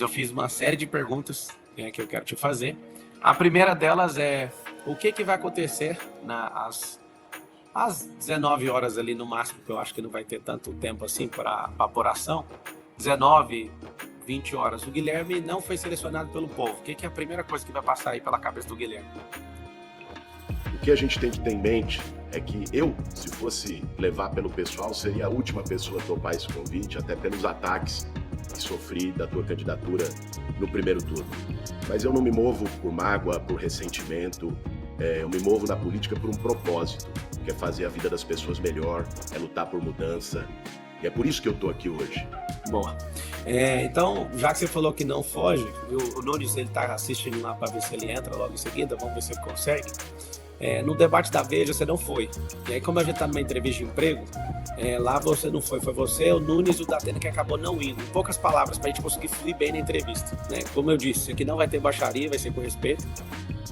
Eu fiz uma série de perguntas, que eu quero te fazer. A primeira delas é: o que vai acontecer às 19 horas ali no máximo, que eu acho que não vai ter tanto tempo assim para apuração. 19, 20 horas. O Guilherme não foi selecionado pelo povo. O que é a primeira coisa que vai passar aí pela cabeça do Guilherme? O que a gente tem que ter em mente é que eu, se fosse levar pelo pessoal, seria a última pessoa a topar esse convite, até pelos ataques que sofri da tua candidatura no primeiro turno. Mas eu não me movo por mágoa, por ressentimento, eu me movo na política por um propósito, que é fazer a vida das pessoas melhor, é lutar por mudança, e é por isso que eu tô aqui hoje. Boa. Então, já que você falou que não foge, o Nunes ele tá assistindo lá para ver se ele entra logo em seguida, vamos ver se ele consegue. No debate da Veja você não foi. E aí, como a gente está numa entrevista de emprego, lá você não foi. Foi você, o Nunes e o Datena que acabou não indo. Em poucas palavras, para a gente conseguir fluir bem na entrevista. Como eu disse, aqui não vai ter baixaria, vai ser com respeito.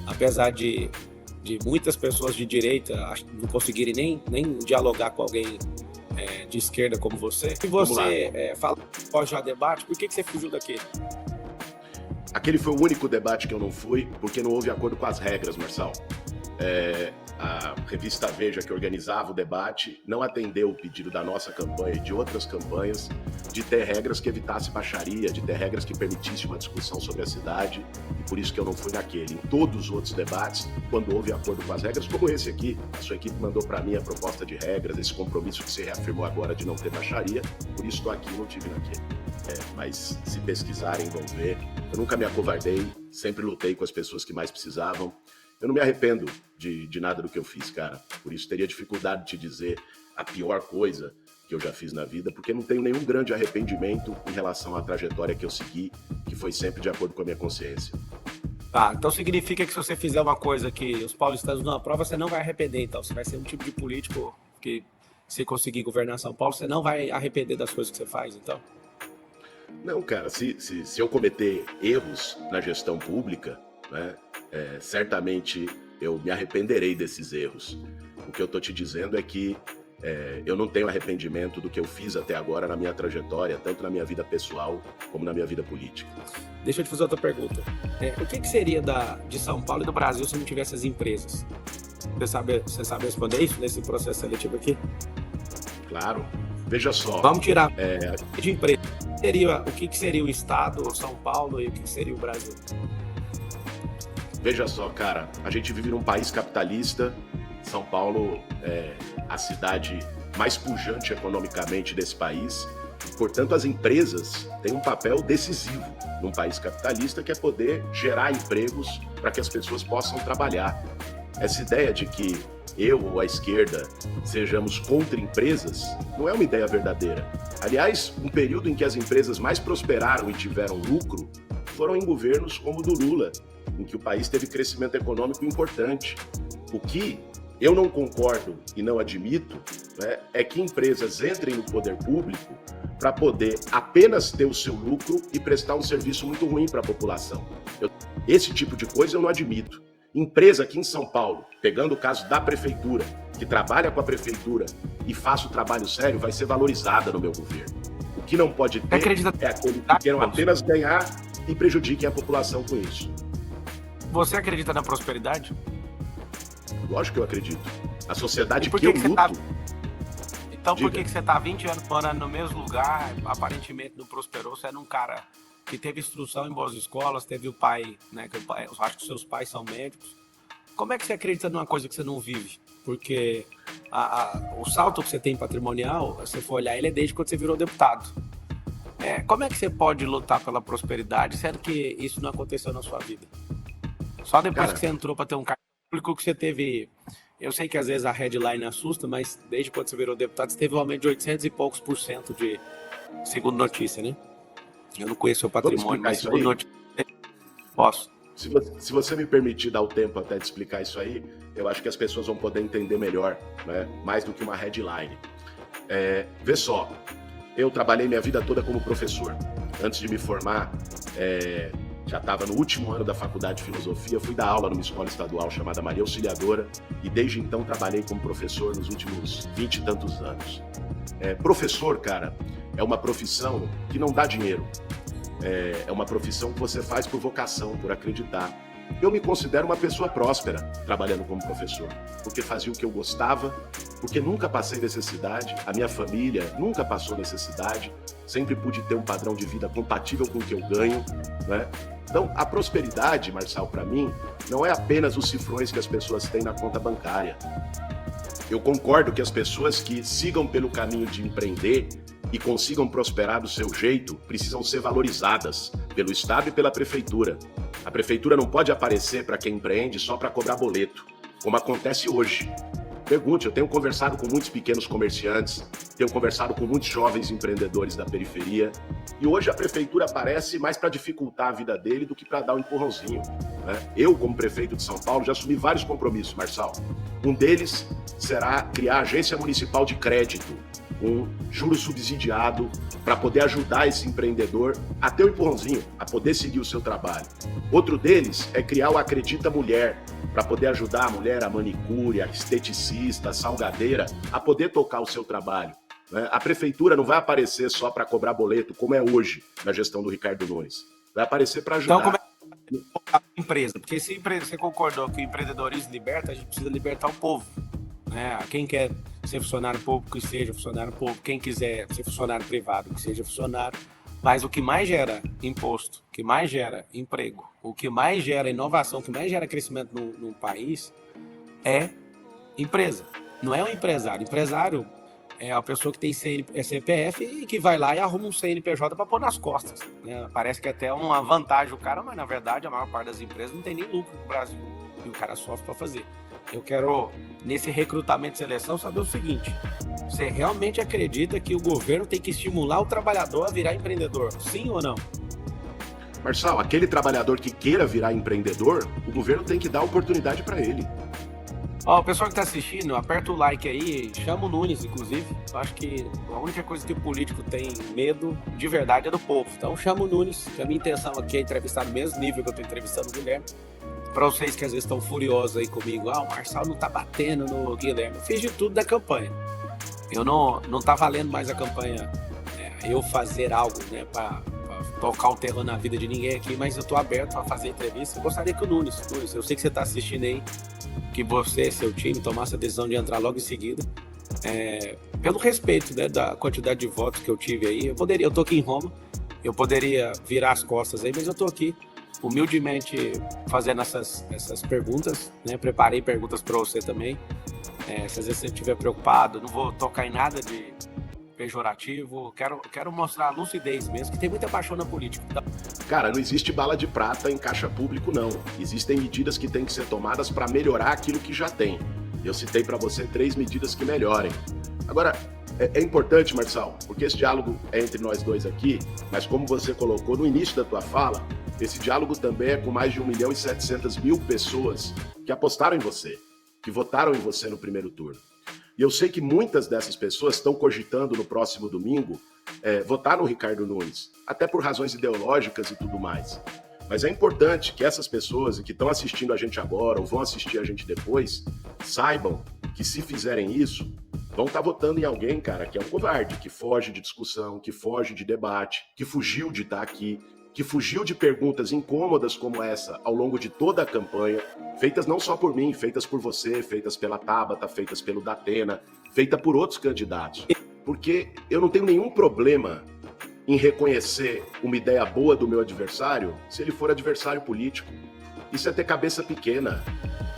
Apesar de muitas pessoas de direita não conseguirem nem dialogar com alguém de esquerda como você. E você fala pós já debate, por que você fugiu daquele? Aquele foi o único debate que eu não fui, porque não houve acordo com as regras, Marçal. A revista Veja, que organizava o debate, não atendeu o pedido da nossa campanha e de outras campanhas de ter regras que evitassem baixaria, de ter regras que permitissem uma discussão sobre a cidade, e por isso que eu não fui naquele. Em todos os outros debates, quando houve acordo com as regras, como esse aqui, a sua equipe mandou para mim a proposta de regras, esse compromisso que você reafirmou agora de não ter baixaria, por isso estou aqui e não tive naquele. Mas se pesquisarem vão ver, eu nunca me acovardei, sempre lutei com as pessoas que mais precisavam. Eu não me arrependo de nada do que eu fiz, cara. Por isso teria dificuldade de te dizer a pior coisa que eu já fiz na vida, porque não tenho nenhum grande arrependimento em relação à trajetória que eu segui, que foi sempre de acordo com a minha consciência. Tá, então significa que se você fizer uma coisa que os paulistanos não aprovam, você não vai arrepender, então. Você vai ser um tipo de político que, se conseguir governar São Paulo, você não vai arrepender das coisas que você faz, então? Não, cara, se eu cometer erros na gestão pública, né, certamente eu me arrependerei desses erros. O que eu tô te dizendo é que eu não tenho arrependimento do que eu fiz até agora na minha trajetória, tanto na minha vida pessoal como na minha vida política. Deixa eu te fazer outra pergunta. O que seria de São Paulo e do Brasil se não tivesse as empresas? Você sabe responder isso nesse processo seletivo aqui? Claro. Veja só. Vamos tirar de empresa. O que seria o Estado, São Paulo, e o que seria o Brasil? Veja só, cara, a gente vive num país capitalista. São Paulo é a cidade mais pujante economicamente desse país. Portanto, as empresas têm um papel decisivo num país capitalista, que é poder gerar empregos para que as pessoas possam trabalhar. Essa ideia de que eu ou a esquerda sejamos contra empresas não é uma ideia verdadeira. Aliás, um período em que as empresas mais prosperaram e tiveram lucro foram em governos como o do Lula, em que o país teve crescimento econômico importante. O que eu não concordo e não admito, né, é que empresas entrem no poder público para poder apenas ter o seu lucro e prestar um serviço muito ruim para a população. Esse tipo de coisa eu não admito. Empresa aqui em São Paulo, pegando o caso da prefeitura, que trabalha com a prefeitura e faz o trabalho sério, vai ser valorizada no meu governo. O que não pode ter é aqueles que queiram apenas ganhar e prejudiquem a população com isso. Você acredita na prosperidade? Lógico que eu acredito. A sociedade que eu luto... Então por que você está há 20 anos morando no mesmo lugar, aparentemente não prosperou? Você era um cara que teve instrução em boas escolas, teve o pai, né? Eu acho que seus pais são médicos. Como é que você acredita numa coisa que você não vive? Porque o salto que você tem patrimonial, se você for olhar, ele é desde quando você virou deputado. Como é que você pode lutar pela prosperidade, sendo que isso não aconteceu na sua vida? Só depois que você entrou para ter um cargo público que você teve... Eu sei que às vezes a headline assusta, mas desde quando você virou deputado, você teve um aumento de 800 e poucos % de... Segundo notícia, né? Eu não conheço o patrimônio, mas segundo notícia... Posso. Se você me permitir dar o tempo até de explicar isso aí, eu acho que as pessoas vão poder entender melhor, né? Mais do que uma headline. Vê só, eu trabalhei minha vida toda como professor. Antes de me formar, já estava no último ano da faculdade de filosofia, fui dar aula numa escola estadual chamada Maria Auxiliadora e desde então trabalhei como professor nos últimos 20 e tantos anos. Professor, cara, é uma profissão que não dá dinheiro. É uma profissão que você faz por vocação, por acreditar. Eu me considero uma pessoa próspera trabalhando como professor, porque fazia o que eu gostava, porque nunca passei necessidade, a minha família nunca passou necessidade, sempre pude ter um padrão de vida compatível com o que eu ganho, né? Então, a prosperidade, Marçal, para mim, não é apenas os cifrões que as pessoas têm na conta bancária. Eu concordo que as pessoas que sigam pelo caminho de empreender e consigam prosperar do seu jeito precisam ser valorizadas pelo Estado e pela Prefeitura. A Prefeitura não pode aparecer para quem empreende só para cobrar boleto, como acontece hoje. Pergunte, eu tenho conversado com muitos pequenos comerciantes, tenho conversado com muitos jovens empreendedores da periferia, e hoje a Prefeitura aparece mais para dificultar a vida dele do que para dar um empurrãozinho, né? Eu, como prefeito de São Paulo, já assumi vários compromissos, Marçal. Um deles será criar a Agência Municipal de Crédito, um juro subsidiado para poder ajudar esse empreendedor a ter um empurrãozinho, a poder seguir o seu trabalho. Outro deles é criar o Acredita Mulher, para poder ajudar a mulher, a manicure, a esteticista, a salgadeira, a poder tocar o seu trabalho. A prefeitura não vai aparecer só para cobrar boleto, como é hoje na gestão do Ricardo Nunes. Vai aparecer para ajudar. Então, como é a empresa? Porque se você concordou que o empreendedorismo liberta, a gente precisa libertar o povo. Né? Quem quer ser funcionário público, que seja funcionário público. Quem quiser ser funcionário privado, que seja funcionário. Mas o que mais gera imposto, o que mais gera emprego, o que mais gera inovação, o que mais gera crescimento no país é empresa. Não é um empresário. Empresário é a pessoa que tem CPF e que vai lá e arruma um CNPJ para pôr nas costas. Né? Parece que até é uma vantagem o cara, mas na verdade a maior parte das empresas não tem nem lucro no Brasil e o cara sofre para fazer. Eu quero, nesse recrutamento e seleção, saber o seguinte: você realmente acredita que o governo tem que estimular o trabalhador a virar empreendedor? Sim ou não? Marçal, aquele trabalhador que queira virar empreendedor, o governo tem que dar oportunidade para ele. Ó, o pessoal que tá assistindo, aperta o like aí, chama o Nunes, inclusive. Eu acho que a única coisa que o político tem medo, de verdade, é do povo. Então chama o Nunes, que a minha intenção aqui é entrevistar no mesmo nível que eu tô entrevistando o Guilherme. Para vocês que às vezes estão furiosos aí comigo, o Marçal não tá batendo no Guilherme. Eu fiz de tudo da campanha. Eu não tá valendo mais a campanha, eu fazer algo, né, para tocar o terror na vida de ninguém aqui, mas eu tô aberto a fazer entrevista. Eu gostaria que o Nunes, eu sei que você tá assistindo aí, que você, seu time, tomasse a decisão de entrar logo em seguida. Pelo respeito, né, da quantidade de votos que eu tive aí, eu tô aqui em Roma, eu poderia virar as costas aí, mas eu tô aqui humildemente fazendo essas perguntas, né? Preparei perguntas para você também. Se às vezes você estiver preocupado, não vou tocar em nada de pejorativo, quero mostrar a lucidez mesmo, que tem muita paixão na política. Então... Cara, não existe bala de prata em caixa público, não. Existem medidas que têm que ser tomadas para melhorar aquilo que já tem. Eu citei para você 3 medidas que melhorem. Agora, é importante, Marçal, porque esse diálogo é entre nós dois aqui, mas como você colocou no início da tua fala, esse diálogo também é com mais de 1.700.000 pessoas que apostaram em você, que votaram em você no primeiro turno. E eu sei que muitas dessas pessoas estão cogitando no próximo domingo votar no Ricardo Nunes, até por razões ideológicas e tudo mais. Mas é importante que essas pessoas que estão assistindo a gente agora ou vão assistir a gente depois, saibam que se fizerem isso, vão estar votando em alguém, cara, que é um covarde, que foge de discussão, que foge de debate, que fugiu de estar aqui, que fugiu de perguntas incômodas como essa ao longo de toda a campanha, feitas não só por mim, feitas por você, feitas pela Tabata, feitas pelo Datena, feita por outros candidatos. Porque eu não tenho nenhum problema em reconhecer uma ideia boa do meu adversário se ele for adversário político. Isso é ter cabeça pequena.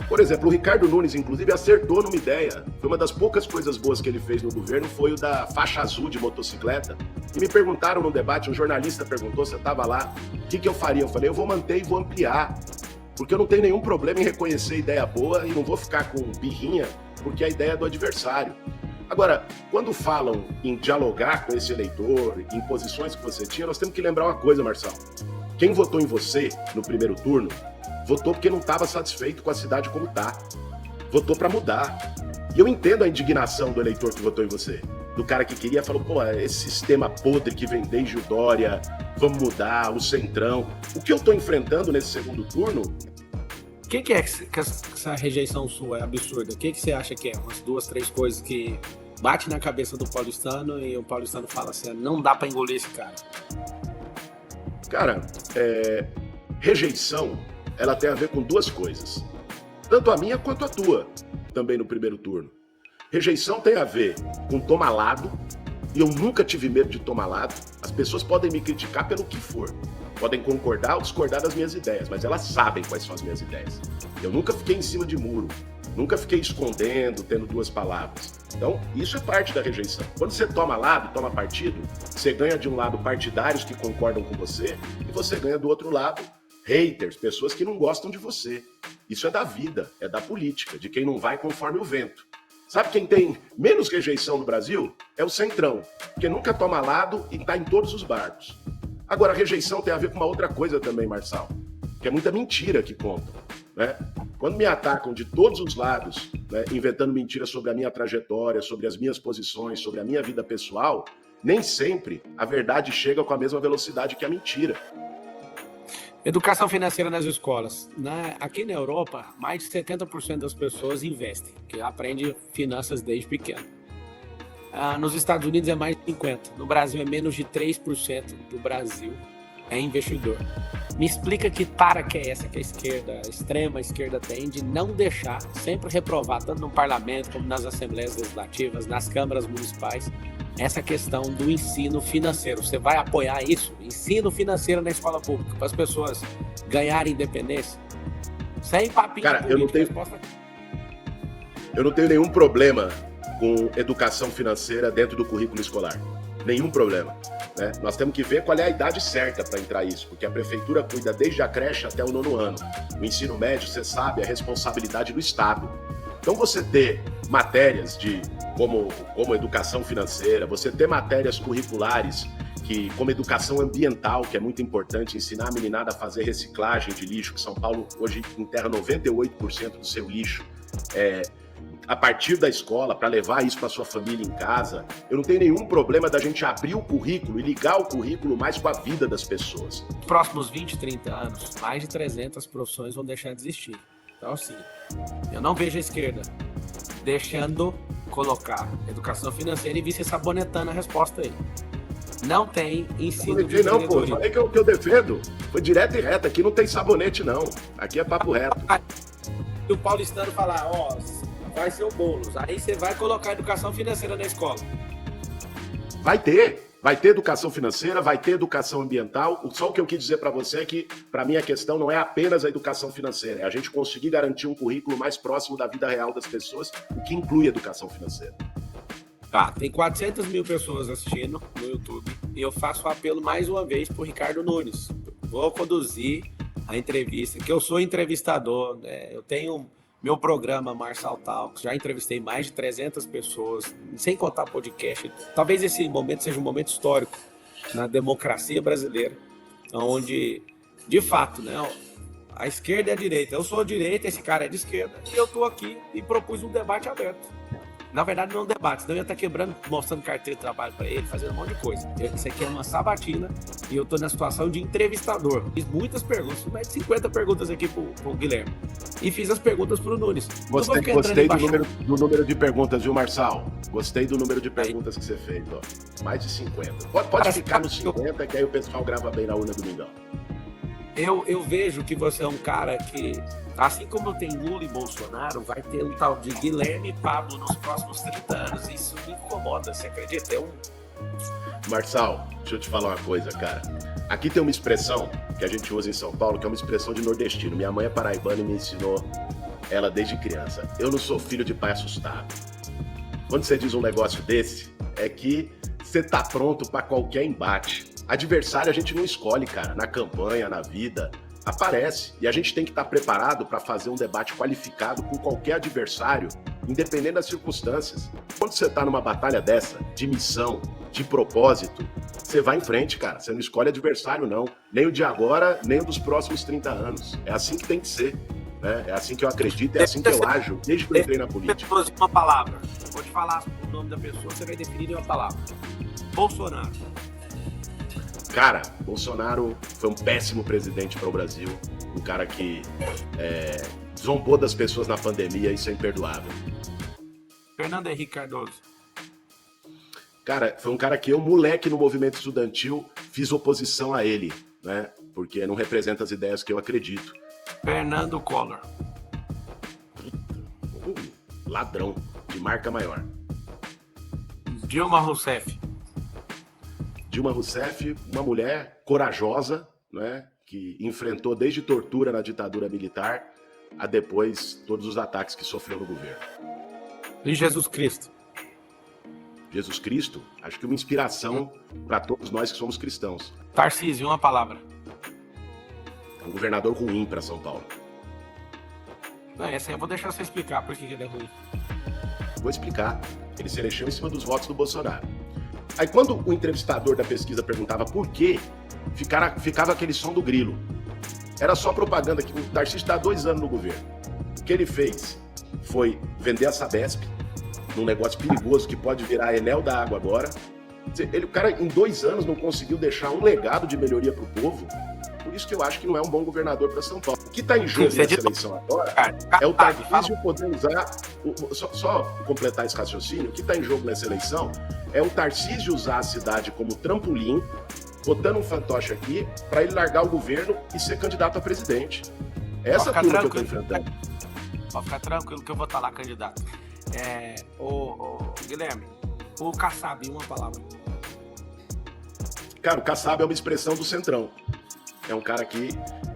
Por exemplo, o Ricardo Nunes, inclusive, acertou numa ideia. Foi uma das poucas coisas boas que ele fez no governo, foi o da faixa azul de motocicleta. E me perguntaram no debate, um jornalista perguntou, você estava lá, o que eu faria? Eu falei, eu vou manter e vou ampliar. Porque eu não tenho nenhum problema em reconhecer ideia boa e não vou ficar com birrinha, porque é a ideia do adversário. Agora, quando falam em dialogar com esse eleitor, em posições que você tinha, nós temos que lembrar uma coisa, Marçal. Quem votou em você no primeiro turno, votou porque não estava satisfeito com a cidade como está. Votou para mudar. E eu entendo a indignação do eleitor que votou em você. Do cara que queria, falou, pô, esse sistema podre que vem desde o Dória, vamos mudar, o Centrão. O que eu estou enfrentando nesse segundo turno... O que é que essa rejeição sua é absurda? O que você acha que é? Umas 2, 3 coisas que bate na cabeça do paulistano e o paulistano fala assim, não dá para engolir esse cara. Cara, rejeição, ela tem a ver com duas coisas. Tanto a minha quanto a tua, também no primeiro turno. Rejeição tem a ver com tomar lado, e eu nunca tive medo de tomar lado. As pessoas podem me criticar pelo que for. Podem concordar ou discordar das minhas ideias, mas elas sabem quais são as minhas ideias. Eu nunca fiquei em cima de muro, nunca fiquei escondendo, tendo duas palavras. Então, isso é parte da rejeição. Quando você toma lado, toma partido, você ganha de um lado partidários que concordam com você e você ganha do outro lado haters, pessoas que não gostam de você. Isso é da vida, é da política, de quem não vai conforme o vento. Sabe quem tem menos rejeição no Brasil? É o Centrão, que nunca toma lado e está em todos os barcos. Agora, a rejeição tem a ver com uma outra coisa também, Marçal, que é muita mentira que contam, né? Quando me atacam de todos os lados, né, inventando mentiras sobre a minha trajetória, sobre as minhas posições, sobre a minha vida pessoal, nem sempre a verdade chega com a mesma velocidade que a mentira. Educação financeira nas escolas. Aqui na Europa, mais de 70% das pessoas investem, que aprende finanças desde pequeno. Nos Estados Unidos é mais de 50%. No Brasil é menos de 3% do Brasil é investidor. Me explica que tara que é essa que a extrema esquerda tem de não deixar, sempre reprovar, tanto no parlamento como nas assembleias legislativas, nas câmaras municipais, essa questão do ensino financeiro. Você vai apoiar isso? Ensino financeiro na escola pública, para as pessoas ganharem independência? Sem papinho. Cara, eu não tenho nenhum problema com educação financeira dentro do currículo escolar. Nenhum problema. Né? Nós temos que ver qual é a idade certa para entrar isso, porque a prefeitura cuida desde a creche até o 9º ano. O ensino médio, você sabe, é responsabilidade do Estado. Então você ter matérias como educação financeira, você ter matérias curriculares como educação ambiental, que é muito importante, ensinar a meninada a fazer reciclagem de lixo, que São Paulo hoje enterra 98% do seu lixo, a partir da escola, para levar isso para sua família em casa. Eu não tenho nenhum problema da gente abrir o currículo e ligar o currículo mais com a vida das pessoas. Nos próximos 20, 30 anos, mais de 300 profissões vão deixar de existir. Então, assim, eu não vejo a esquerda deixando colocar educação financeira e vice sabonetando a resposta aí. Não tem ensino de não, pô. Falei que eu defendo. Foi direto e reto. Aqui não tem sabonete, não. Aqui é papo reto. E o paulistano falar, vai ser o Boulos. Aí você vai colocar educação financeira na escola. Vai ter educação financeira, vai ter educação ambiental. Só o que eu quis dizer para você é que, para mim, a questão não é apenas a educação financeira, é a gente conseguir garantir um currículo mais próximo da vida real das pessoas, o que inclui educação financeira. Tá, tem 400 mil pessoas assistindo no YouTube e eu faço o apelo mais uma vez pro Ricardo Nunes. Vou conduzir a entrevista, que eu sou entrevistador, né? Eu tenho meu programa Marçal Talks, já entrevistei mais de 300 pessoas, sem contar podcast. Talvez esse momento seja um momento histórico na democracia brasileira, onde, de fato, né, a esquerda e a direita. Eu sou a direita, esse cara é de esquerda, e eu estou aqui e propus um debate aberto. Na verdade, não é um debate, senão eu ia estar quebrando, mostrando carteira de trabalho para ele, fazendo um monte de coisa. Isso aqui é uma sabatina e eu estou na situação de entrevistador. Fiz muitas perguntas, mais de 50 perguntas aqui pro Guilherme. E fiz as perguntas pro Nunes. Gostei do número de perguntas, viu, Marçal? Gostei do número de perguntas que você fez, ó. Mais de 50. Pode ficar nos 50, que aí o pessoal grava bem na urna domingão. Eu vejo que você é um cara que, assim como tem Lula e Bolsonaro, vai ter um tal de Guilherme e Pablo nos próximos 30 anos. Isso me incomoda, você acredita? Marçal, deixa eu te falar uma coisa, cara. Aqui tem uma expressão que a gente usa em São Paulo, que é uma expressão de nordestino. Minha mãe é paraibana e me ensinou ela desde criança. Eu não sou filho de pai assustado. Quando você diz um negócio desse, é que você tá pronto para qualquer embate. Adversário a gente não escolhe, cara, na campanha, na vida, aparece. E a gente tem que estar preparado para fazer um debate qualificado com qualquer adversário, independente das circunstâncias. Quando você tá numa batalha dessa, de missão, de propósito, você vai em frente, cara. Você não escolhe adversário, não. Nem o de agora, nem o dos próximos 30 anos. É assim que tem que ser, né? É assim que eu acredito, é assim que eu ajo, desde que eu entrei na política. Uma palavra. Vou te falar o nome da pessoa, você vai definir em uma palavra. Bolsonaro. Cara, Bolsonaro foi um péssimo presidente para o Brasil, um cara que zombou das pessoas na pandemia, isso é imperdoável. Fernando Henrique Cardoso. Cara, foi um cara que eu, moleque no movimento estudantil, fiz oposição a ele. né? Porque não representa as ideias que eu acredito. Fernando Collor. Ladrão de marca maior. Dilma Rousseff. Dilma Rousseff, uma mulher corajosa, né? Que enfrentou desde tortura na ditadura militar a depois todos os ataques que sofreu no governo. E Jesus Cristo. Jesus Cristo, acho que uma inspiração para todos nós que somos cristãos. Tarcísio, uma palavra. Um governador ruim para São Paulo. Não, essa aí eu vou deixar você explicar por que ele é ruim. Vou explicar. Ele se elegeu em cima dos votos do Bolsonaro. Aí quando o entrevistador da pesquisa perguntava por que, ficava aquele som do grilo. Era só propaganda que o Tarcísio está há 2 anos no governo. O que ele fez foi vender a Sabesp, num negócio perigoso que pode virar a Enel da água agora. O cara, em 2 anos, não conseguiu deixar um legado de melhoria para o povo. Por isso que eu acho que não é um bom governador para São Paulo. O que está em jogo nessa eleição agora é o Tarcísio poder usar... Só completar esse raciocínio, o que está em jogo nessa eleição é o Tarcísio usar a cidade como trampolim, botando um fantoche aqui, para ele largar o governo e ser candidato a presidente. Essa turma que eu estou enfrentando. Pode ficar tranquilo que eu vou estar lá candidato. Guilherme, o Kassab, uma palavra. Cara, o Kassab é uma expressão do Centrão. É um cara que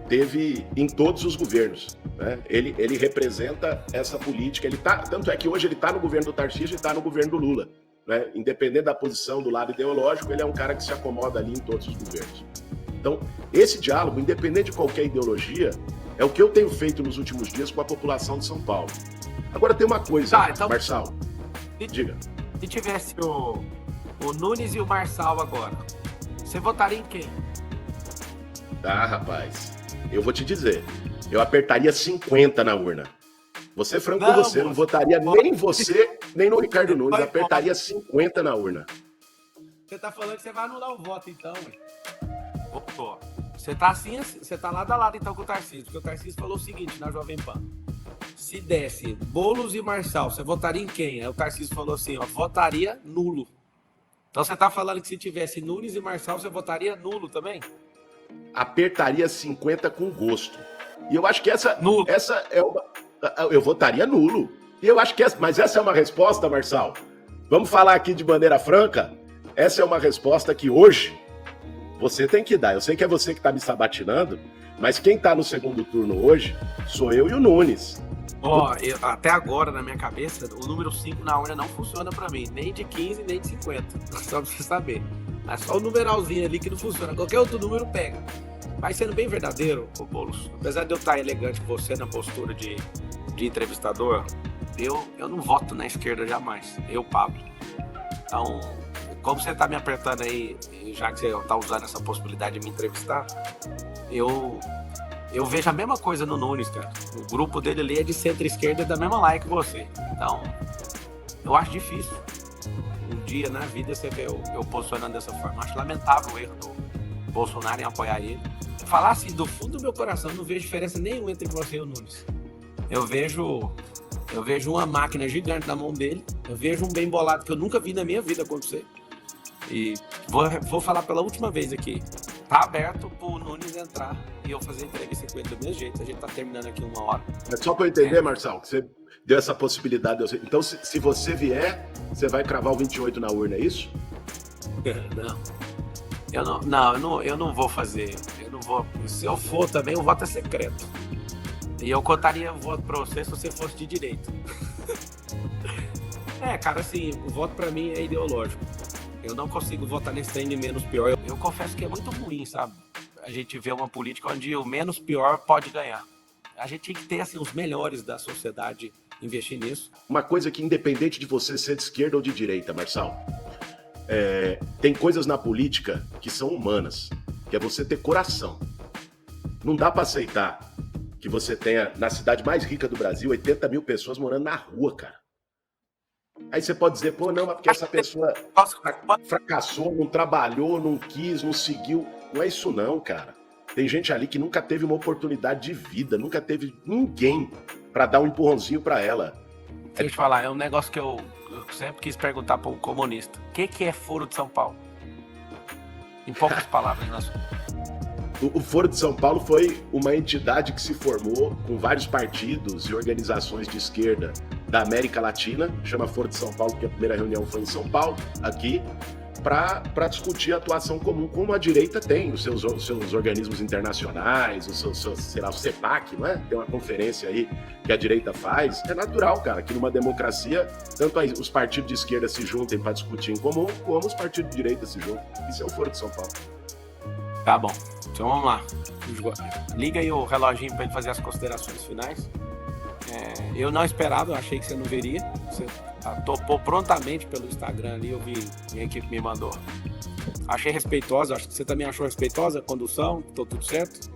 teve em todos os governos, né? Ele representa essa política. Tanto é que hoje ele está no governo do Tarcísio e está no governo do Lula, né? Independente da posição do lado ideológico, ele é um cara que se acomoda ali em todos os governos. Então, esse diálogo, independente de qualquer ideologia, é o que eu tenho feito nos últimos dias com a população de São Paulo. Agora tem uma coisa, então, Marçal, diga. Se tivesse o Nunes e o Marçal agora, você votaria em quem? Rapaz, eu vou te dizer, eu apertaria 50 na urna. Vou ser franco com você, não votaria nem em você, nem no Ricardo Nunes, apertaria 50 na urna. Você tá falando que você vai anular o voto, então, Votou. Você tá assim, você tá lado a lado, então, com o Tarcísio, porque o Tarcísio falou o seguinte na Jovem Pan. Se desse Boulos e Marçal, você votaria em quem? Aí o Tarcísio falou assim, votaria nulo. Então você tá falando que se tivesse Nunes e Marçal, você votaria nulo também? Apertaria 50 com gosto. E eu acho que essa é uma... Eu votaria nulo. E eu acho que mas essa é uma resposta, Marçal. Vamos falar aqui de maneira franca. Essa é uma resposta que hoje você tem que dar. Eu sei que é você que está me sabatinando, mas quem está no segundo turno hoje sou eu e o Nunes. Até agora, na minha cabeça, o número 5 na urna não funciona para mim. Nem de 15, nem de 50. Só pra você saber. É só o numeralzinho ali que não funciona. Qualquer outro número pega. Mas sendo bem verdadeiro, Boulos, apesar de eu estar elegante com você na postura de entrevistador, eu não voto na esquerda jamais. Eu, Pablo. Então, como você está me apertando aí, já que você está usando essa possibilidade de me entrevistar, eu vejo a mesma coisa no Nunes, cara. O grupo dele ali é de centro-esquerda da mesma laia que você. Então, eu acho difícil. Um dia na vida você vê eu posicionando dessa forma. Eu acho lamentável o erro do Bolsonaro em apoiar ele. Falar assim, do fundo do meu coração, eu não vejo diferença nenhuma entre você e o Nunes. Eu vejo uma máquina gigante na mão dele. Eu vejo um bem bolado que eu nunca vi na minha vida acontecer. E vou falar pela última vez aqui. Tá aberto pro Nunes entrar e eu fazer entrevista com ele do mesmo jeito. A gente tá terminando aqui 1 hora. É só pra eu entender, Marçal, que você deu essa possibilidade. Então, se você vier, você vai cravar o 28 na urna, é isso? Eu não vou fazer. Eu não vou. Se eu for também, o voto é secreto. E eu contaria o voto pra você se você fosse de direita. Cara, assim, o voto pra mim é ideológico. Eu não consigo votar nesse trem de menos pior. Eu confesso que é muito ruim, sabe? A gente vê uma política onde o menos pior pode ganhar. A gente tem que ter, assim, os melhores da sociedade investir nisso. Uma coisa que, independente de você ser de esquerda ou de direita, Marçal, tem coisas na política que são humanas, que é você ter coração. Não dá pra aceitar que você tenha, na cidade mais rica do Brasil, 80 mil pessoas morando na rua, cara. Aí você pode dizer, não, mas porque essa pessoa fracassou, não trabalhou, não quis, não seguiu. Não é isso não, cara. Tem gente ali que nunca teve uma oportunidade de vida, nunca teve ninguém pra dar um empurrãozinho pra ela. Deixa eu te falar, é um negócio que eu sempre quis perguntar para um comunista. O que é Foro de São Paulo? Em poucas palavras, O Foro de São Paulo foi uma entidade que se formou com vários partidos e organizações de esquerda da América Latina, chama Foro de São Paulo, porque a primeira reunião foi em São Paulo, aqui, para discutir a atuação comum, como a direita tem os seus organismos internacionais, sei lá, o CEPAC, não é? Tem uma conferência aí que a direita faz. É natural, cara, que numa democracia, tanto os partidos de esquerda se juntem para discutir em comum, como os partidos de direita se juntem. Isso é o Foro de São Paulo. Tá bom, então vamos lá. Liga aí o reloginho para ele fazer as considerações finais. Eu não esperava, eu achei que você não veria. Você topou prontamente pelo Instagram ali, eu vi, minha equipe me mandou. Achei respeitosa, acho que você também achou respeitosa a condução, tudo certo?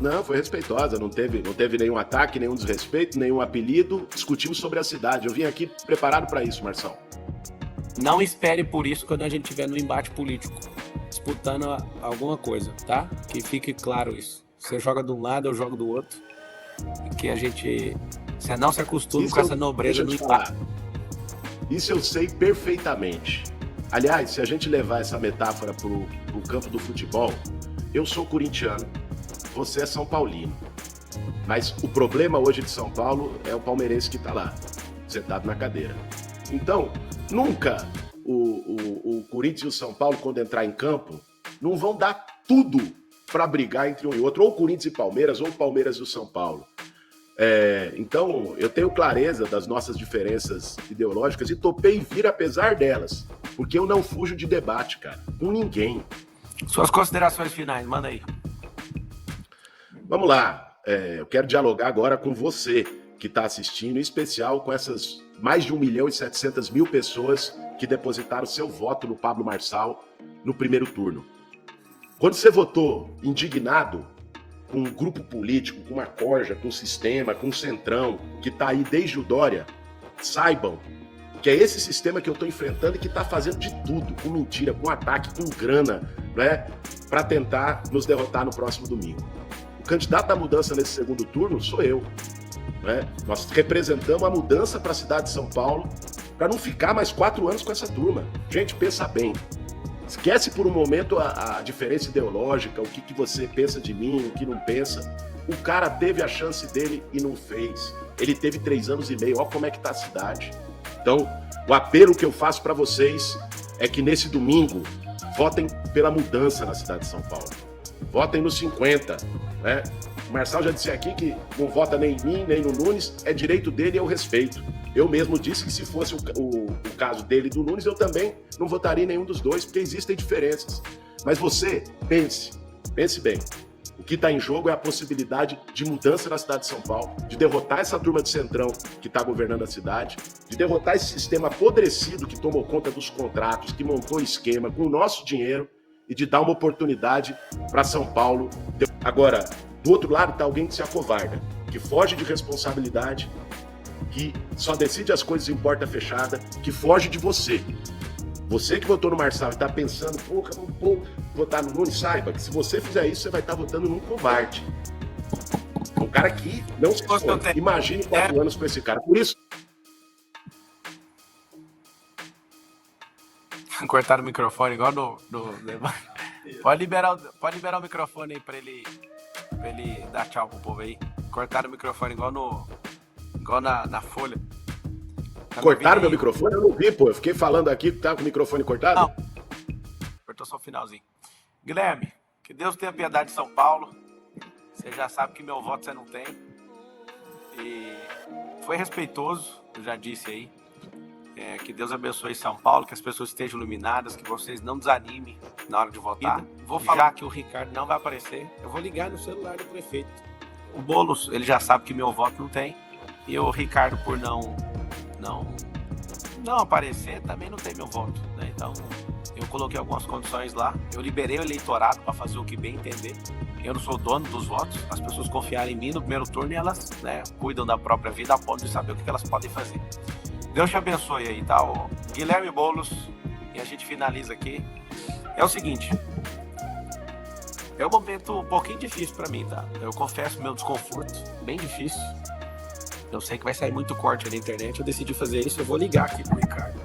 Não, foi respeitosa, não teve nenhum ataque, nenhum desrespeito, nenhum apelido. Discutimos sobre a cidade. Eu vim aqui preparado para isso, Marção. Não espere por isso quando a gente estiver no embate político, disputando alguma coisa, tá? Que fique claro isso. Você joga de um lado, eu jogo do outro. Que a gente... Você não se acostuma com essa nobreza no embate. Isso eu sei perfeitamente. Aliás, se a gente levar essa metáfora pro campo do futebol, eu sou corintiano, você é São Paulino. Mas o problema hoje de São Paulo é o palmeirense que tá lá, sentado na cadeira. Então, nunca o Corinthians e o São Paulo, quando entrar em campo, não vão dar tudo para brigar entre um e outro, ou Corinthians e Palmeiras, ou Palmeiras e o São Paulo. Então, eu tenho clareza das nossas diferenças ideológicas e topei vir apesar delas, porque eu não fujo de debate, cara, com ninguém. Suas considerações finais, manda aí. Vamos lá, eu quero dialogar agora com você que está assistindo, em especial com essas mais de 1.700.000 pessoas que depositaram seu voto no Pablo Marçal no primeiro turno. Quando você votou indignado com um grupo político, com uma corja, com um sistema, com um centrão, que está aí desde o Dória, saibam que é esse sistema que eu estou enfrentando e que está fazendo de tudo, com mentira, com ataque, com grana, né, para tentar nos derrotar no próximo domingo. O candidato à mudança nesse segundo turno sou eu. Né? Nós representamos a mudança para a cidade de São Paulo para não ficar mais 4 anos com essa turma. Gente, pensa bem. Esquece por um momento a diferença ideológica, o que você pensa de mim, o que não pensa. O cara teve a chance dele e não fez. Ele teve 3 anos e meio. Olha como é que tá a cidade. Então, o apelo que eu faço para vocês é que nesse domingo votem pela mudança na cidade de São Paulo. Votem nos 50, né? O Marçal já disse aqui que não vota nem em mim, nem no Nunes, é direito dele e eu respeito. Eu mesmo disse que se fosse o caso dele e do Nunes, eu também não votaria em nenhum dos dois, porque existem diferenças. Mas você, pense bem. O que está em jogo é a possibilidade de mudança na cidade de São Paulo, de derrotar essa turma de centrão que está governando a cidade, de derrotar esse sistema apodrecido que tomou conta dos contratos, que montou esquema com o nosso dinheiro e de dar uma oportunidade para São Paulo. Agora, do outro lado está alguém que se acovarda, que foge de responsabilidade, que só decide as coisas em porta fechada, que foge de você. Você que votou no Marçal e está pensando, porra, não vou votar no Nunes, saiba que se você fizer isso, você vai estar votando num covarde. Um cara que não se esconde. Imagine 4 anos com esse cara. Por isso... Cortaram o microfone igual no... Pode liberar o microfone aí pra ele dar tchau pro povo aí. Cortaram o microfone igual na Folha. Tá cortaram meu microfone? Eu não vi, pô. Eu fiquei falando aqui que tava com o microfone cortado. Não. Cortou só o finalzinho. Guilherme, que Deus tenha piedade de São Paulo. Você já sabe que meu voto você não tem. E foi respeitoso, eu já disse aí. Que Deus abençoe São Paulo, que as pessoas estejam iluminadas, que vocês não desanimem na hora de votar. Vou falar que o Ricardo não vai aparecer. Eu vou ligar no celular do prefeito. O Boulos, ele já sabe que meu voto não tem. E o Ricardo, por não aparecer, também não tem meu voto, né? Então, eu coloquei algumas condições lá. Eu liberei o eleitorado para fazer o que bem entender. Eu não sou dono dos votos. As pessoas confiaram em mim no primeiro turno e elas, né, cuidam da própria vida a ponto de saber o que elas podem fazer. Deus te abençoe aí, tá? O Guilherme Boulos, e a gente finaliza aqui. É o seguinte, é um momento um pouquinho difícil para mim, tá? Eu confesso meu desconforto, bem difícil. Eu sei que vai sair muito corte na internet, eu decidi fazer isso, eu vou ligar aqui pro Ricardo.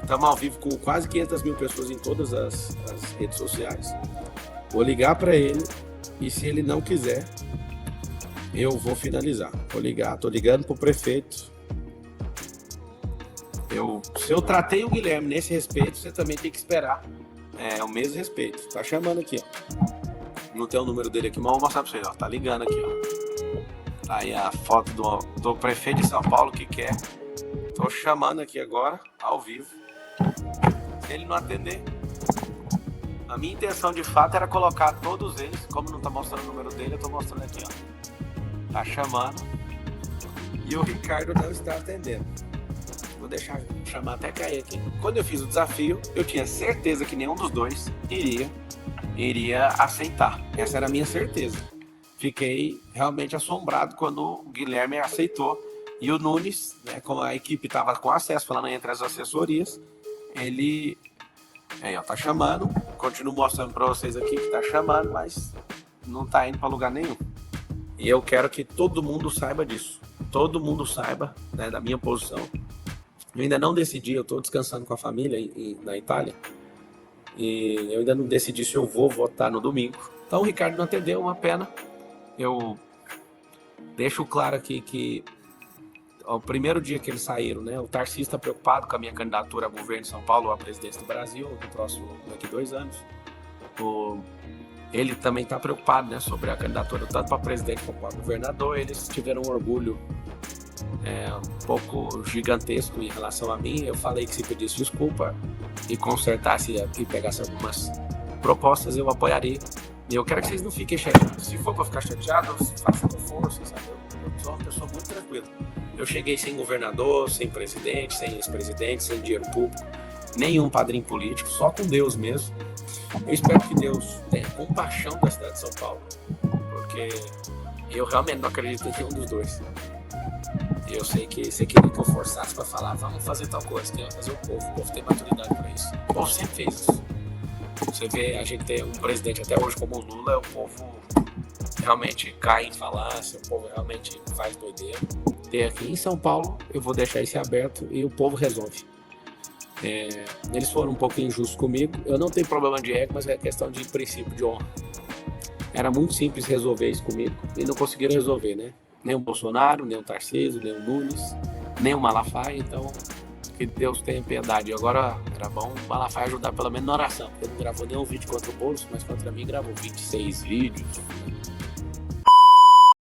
Estamos ao vivo com quase 500 mil pessoas em todas as redes sociais. Vou ligar para ele e se ele não quiser, eu vou finalizar. Vou ligar, tô ligando pro prefeito. Se eu tratei o Guilherme nesse respeito, você também tem que esperar o mesmo respeito. Tá chamando aqui, ó. Não tem o número dele aqui, mas vou mostrar pra vocês, ó. Tá ligando aqui, ó. Tá aí a foto do prefeito de São Paulo que quer. Tô chamando aqui agora, ao vivo. Se ele não atender, a minha intenção de fato era colocar todos eles. Como não tá mostrando o número dele, eu tô mostrando aqui, ó. Tá chamando. E o Ricardo não está atendendo. Vou deixar chamar até cair aqui. Quando eu fiz o desafio, eu tinha certeza que nenhum dos dois iria aceitar. Essa era a minha certeza. Fiquei realmente assombrado quando o Guilherme aceitou. E o Nunes, né, como a equipe estava com acesso, falando entre as assessorias, ele aí, ó, tá chamando. Continuo mostrando para vocês aqui que tá chamando, mas não tá indo para lugar nenhum. E eu quero que todo mundo saiba disso. Todo mundo saiba, né, da minha posição. Eu ainda não decidi, eu estou descansando com a família na Itália. E eu ainda não decidi se eu vou votar no domingo. Então o Ricardo não atendeu, uma pena. Eu deixo claro aqui que o primeiro dia que eles saíram, né, o Tarcísio está preocupado com a minha candidatura a governo de São Paulo ou a presidência do Brasil, daqui 2 anos. Ele também está preocupado, né, sobre a candidatura tanto para presidente como para governador. Eles tiveram um orgulho um pouco gigantesco em relação a mim. Eu falei que se pedisse desculpa e consertasse e pegasse algumas propostas, eu apoiaria. E eu quero que vocês não fiquem chateados. Se for para ficar chateado, façam com força, sabe? Eu sou uma pessoa muito tranquila. Eu cheguei sem governador, sem presidente, sem ex-presidente, sem dinheiro público, nenhum padrinho político, só com Deus mesmo. Eu espero que Deus tenha compaixão da cidade de São Paulo, porque eu realmente não acredito em nenhum dos dois. Eu sei que você queria que eu forçasse para falar, vamos fazer tal coisa, que fazer o povo tem maturidade para isso. O povo sempre fez isso. Você vê, a gente tem um presidente até hoje como o Lula, o povo realmente cai em falácia, o povo realmente faz doideira. E aqui em São Paulo, eu vou deixar isso aberto e o povo resolve. Eles foram um pouco injustos comigo, eu não tenho problema de ego, mas é questão de princípio de honra. Era muito simples resolver isso comigo e não conseguiram resolver, né? Nem o Bolsonaro, nem o Tarcísio, nem o Nunes, nem o Malafaia, então que Deus tenha piedade. E agora era bom o Malafaia ajudar pelo menos na oração, porque ele não gravou nenhum vídeo contra o Bolsonaro, mas contra mim gravou 26 vídeos,